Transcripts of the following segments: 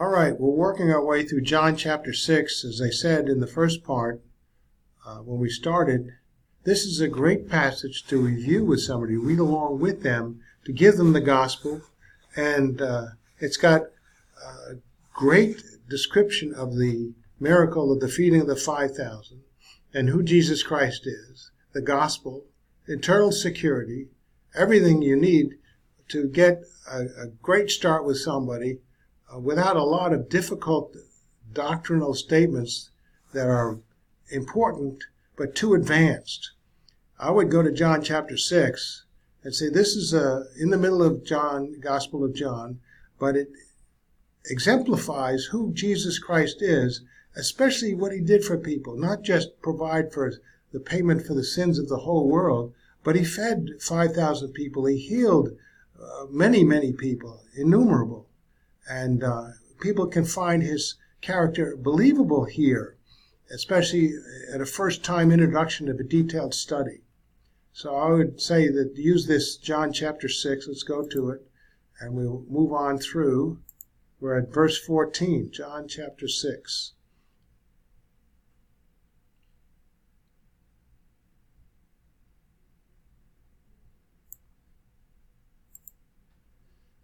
All right, we're working our way through John chapter 6. As I said in the first part, when we started, this is a great passage to review with somebody, read along with them, to give them the gospel. And it's got a great description of the miracle of the feeding of the 5,000 and who Jesus Christ is, the gospel, eternal security, everything you need to get a great start with somebody without a lot of difficult doctrinal statements that are important but too advanced. I would go to John chapter 6 and say this is in the middle of John, Gospel of John, but it exemplifies who Jesus Christ is, especially what he did for people, not just provide for the payment for the sins of the whole world, but he fed 5,000 people. He healed many, many people, innumerable. And people can find his character believable here, especially at a first-time introduction of a detailed study. So I would say that use this John chapter 6. Let's go to it, and we'll move on through. We're at verse 14, John chapter 6.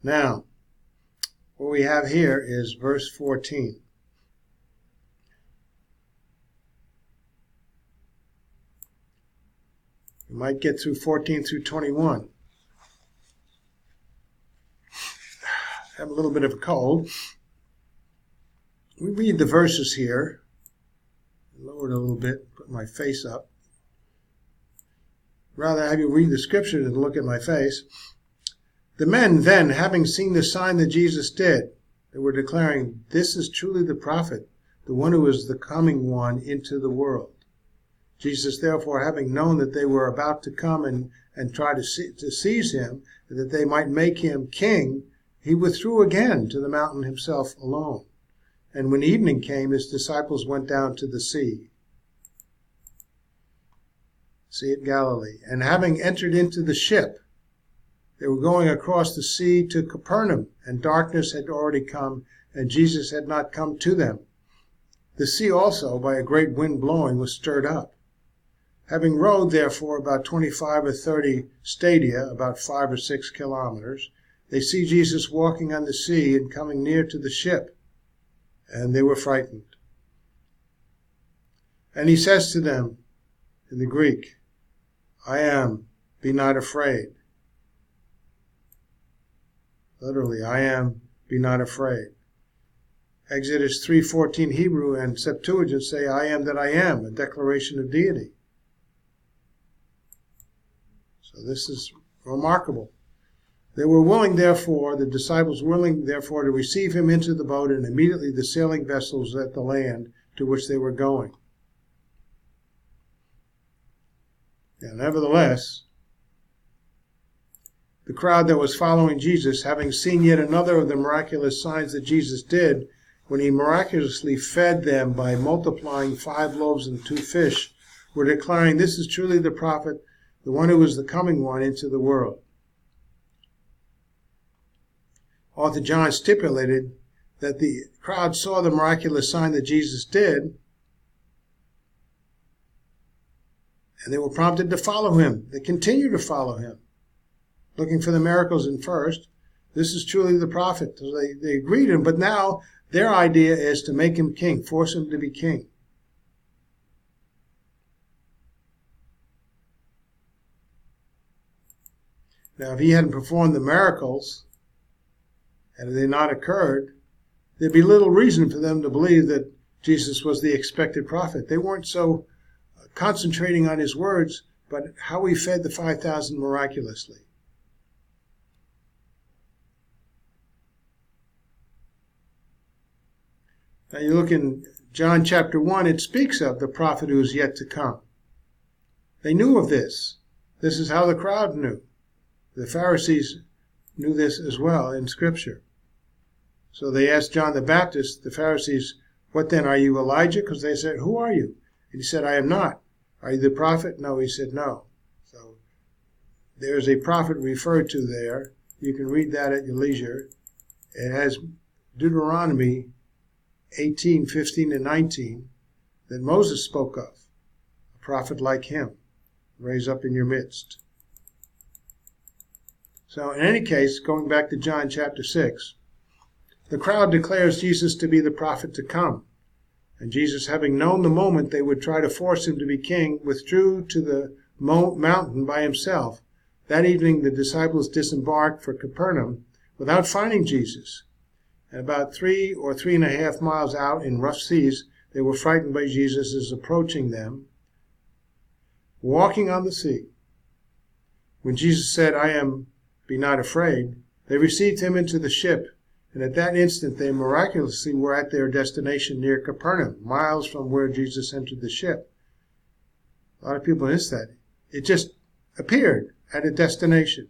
Now, what we have here is verse 14. You might get through 14 through 21. I have a little bit of a cold. We read the verses here. Lower it a little bit, put my face up. Rather have you read the scripture than look at my face. The men then, having seen the sign that Jesus did, they were declaring, "This is truly the prophet, the one who is the coming one into the world." Jesus, therefore, having known that they were about to come and try to seize him, that they might make him king, he withdrew again to the mountain himself alone. And when evening came, his disciples went down to the Sea of Galilee. And having entered into the ship, they were going across the sea to Capernaum, and darkness had already come, and Jesus had not come to them. The sea also, by a great wind blowing, was stirred up. Having rowed, therefore, about 25 or 30 stadia, about 5 or 6 kilometers, they see Jesus walking on the sea and coming near to the ship, and they were frightened. And he says to them in the Greek, "I am, be not afraid." Literally, I am, be not afraid. Exodus 3:14 Hebrew and Septuagint say, "I am that I am," a declaration of deity. So this is remarkable. They were willing, therefore, the disciples willing, therefore, to receive him into the boat, and immediately the sailing vessels at the land to which they were going. Now, nevertheless, the crowd that was following Jesus, having seen yet another of the miraculous signs that Jesus did, when he miraculously fed them by multiplying 5 loaves and 2 fish, were declaring, "This is truly the prophet, the one who is the coming one into the world." Author John stipulated that the crowd saw the miraculous sign that Jesus did, and they were prompted to follow him. They continue to follow him, looking for the miracles in first. This is truly the prophet. So they agreed him, but now their idea is to make him king, force him to be king. Now, if he hadn't performed the miracles, and if they had not occurred, there'd be little reason for them to believe that Jesus was the expected prophet. They weren't so concentrating on his words, but how he fed the 5,000 miraculously. Now you look in John chapter 1, it speaks of the prophet who is yet to come. They knew of this. This is how the crowd knew. The Pharisees knew this as well in Scripture. So they asked John the Baptist, the Pharisees, "What then, are you Elijah?" Because they said, "Who are you?" And he said, "I am not." "Are you the prophet?" No, he said, "No." So there's a prophet referred to there. You can read that at your leisure. It has Deuteronomy 18:15 and 19 that Moses spoke of, a prophet like him, raise up in your midst. So in any case, going back to John chapter 6, the crowd declares Jesus to be the prophet to come. And Jesus, having known the moment they would try to force him to be king, withdrew to the mountain by himself. That evening the disciples disembarked for Capernaum without finding Jesus. And about 3 or 3.5 miles out in rough seas, they were frightened by Jesus' approaching them, walking on the sea. When Jesus said, be not afraid, they received him into the ship, and at that instant they miraculously were at their destination near Capernaum, miles from where Jesus entered the ship. A lot of people miss that. It just appeared at a destination,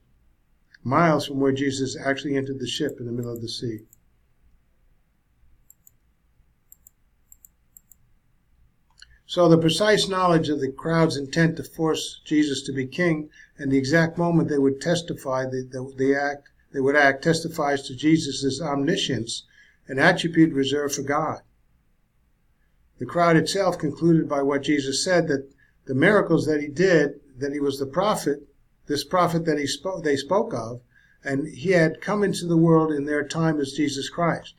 miles from where Jesus actually entered the ship in the middle of the sea. So the precise knowledge of the crowd's intent to force Jesus to be king and the exact moment they would testify they would act testifies to Jesus' omniscience, an attribute reserved for God. The crowd itself concluded by what Jesus said that the miracles that he did, that he was the prophet, this prophet that they spoke of, and he had come into the world in their time as Jesus Christ.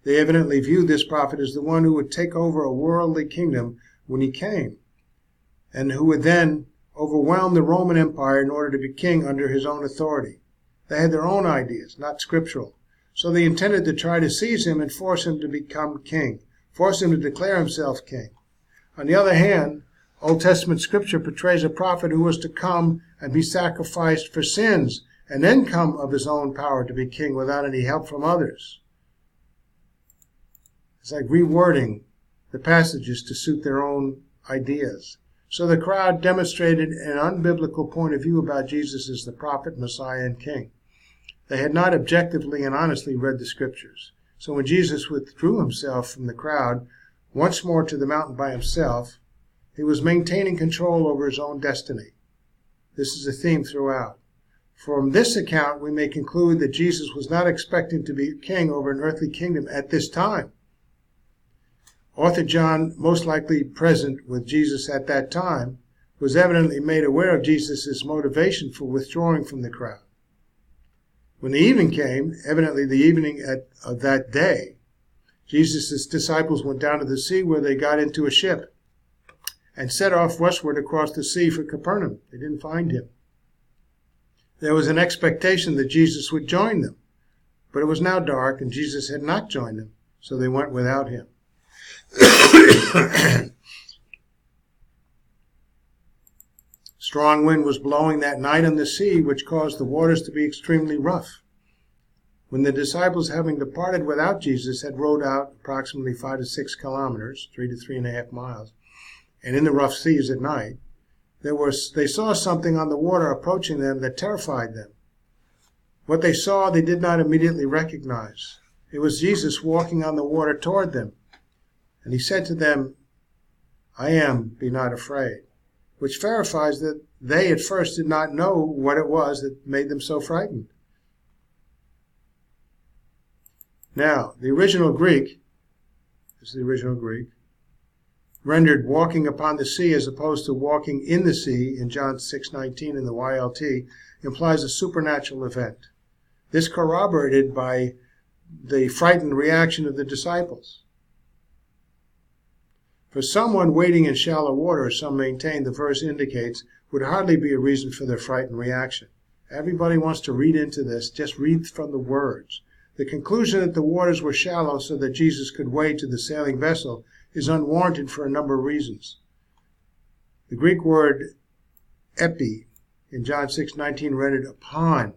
They evidently viewed this prophet as the one who would take over a worldly kingdom when he came, and who would then overwhelm the Roman Empire in order to be king under his own authority. They had their own ideas, not scriptural. So they intended to try to seize him and force him to become king, force him to declare himself king. On the other hand, Old Testament scripture portrays a prophet who was to come and be sacrificed for sins, and then come of his own power to be king without any help from others. It's like rewording the passages to suit their own ideas. So the crowd demonstrated an unbiblical point of view about Jesus as the prophet, Messiah, and King. They had not objectively and honestly read the scriptures. So when Jesus withdrew himself from the crowd, once more to the mountain by himself, he was maintaining control over his own destiny. This is a theme throughout. From this account, we may conclude that Jesus was not expecting to be king over an earthly kingdom at this time. Author John, most likely present with Jesus at that time, was evidently made aware of Jesus' motivation for withdrawing from the crowd. When the evening came, evidently the evening of that day, Jesus' disciples went down to the sea where they got into a ship and set off westward across the sea for Capernaum. They didn't find him. There was an expectation that Jesus would join them, but it was now dark and Jesus had not joined them, so they went without him. Strong wind was blowing that night on the sea, which caused the waters to be extremely rough. When the disciples, having departed without Jesus, had rowed out approximately 5 to 6 kilometers, 3 to 3.5 miles, and in the rough seas at night, they saw something on the water approaching them that terrified them. What they saw, they did not immediately recognize. It was Jesus walking on the water toward them. And he said to them, be not afraid, which verifies that they at first did not know what it was that made them so frightened. Now, the original Greek, rendered walking upon the sea as opposed to walking in the sea in John 6:19 in the YLT, implies a supernatural event. This corroborated by the frightened reaction of the disciples. For someone wading in shallow water, some maintain the verse indicates, would hardly be a reason for their frightened reaction. Everybody wants to read into this. Just read from the words. The conclusion that the waters were shallow so that Jesus could wade to the sailing vessel is unwarranted for a number of reasons. The Greek word epi in John 6:19 rendered upon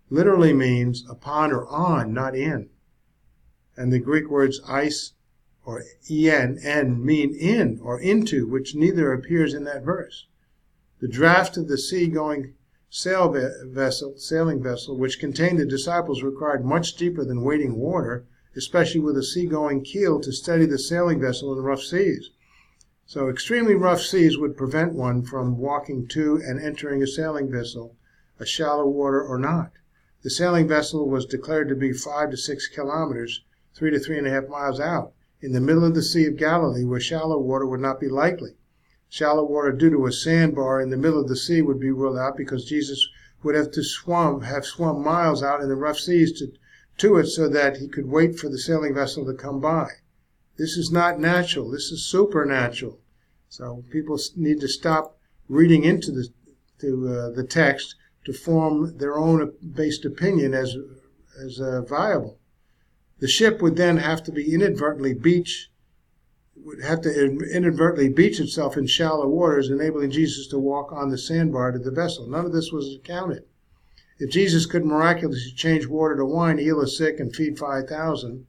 literally means upon or on, not in. And the Greek words eis or en mean in or into, which neither appears in that verse. The draft of the sea-going sailing vessel, which contained the disciples, required much deeper than wading water, especially with a sea-going keel to steady the sailing vessel in rough seas. So extremely rough seas would prevent one from walking to and entering a sailing vessel, a shallow water or not. The sailing vessel was declared to be 5 to 6 kilometers, 3 to 3.5 miles out, in the middle of the Sea of Galilee, where shallow water would not be likely. Shallow water due to a sandbar in the middle of the sea would be ruled out because Jesus would have swum miles out in the rough seas to it so that he could wait for the sailing vessel to come by. This is not natural. This is supernatural. So people need to stop reading into the text to form their own based opinion as viable. The ship would then have to inadvertently beach itself in shallow waters, enabling Jesus to walk on the sandbar to the vessel. None of this was accounted. If Jesus could miraculously change water to wine, heal the sick, and feed 5,000,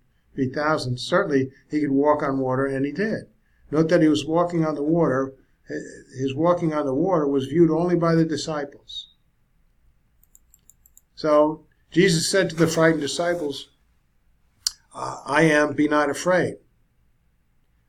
certainly he could walk on water, and he did. Note that he was walking on the water. His walking on the water was viewed only by the disciples. So Jesus said to the frightened disciples, I am, be not afraid.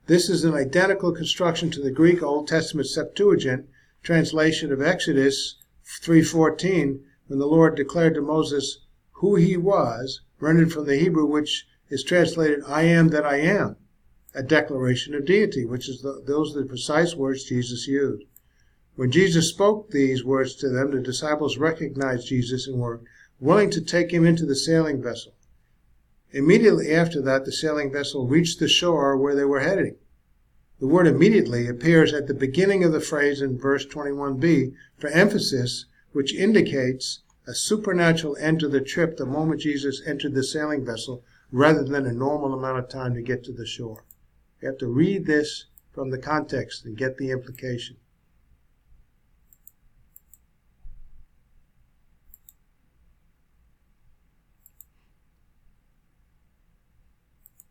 This is an identical construction to the Greek Old Testament Septuagint translation of Exodus 3:14, when the Lord declared to Moses who he was, rendered from the Hebrew, which is translated, I am that I am, a declaration of deity, which is those are the precise words Jesus used. When Jesus spoke these words to them, the disciples recognized Jesus and were willing to take him into the sailing vessel. Immediately after that, the sailing vessel reached the shore where they were heading. The word immediately appears at the beginning of the phrase in verse 21b for emphasis, which indicates a supernatural end to the trip the moment Jesus entered the sailing vessel, rather than a normal amount of time to get to the shore. You have to read this from the context and get the implication.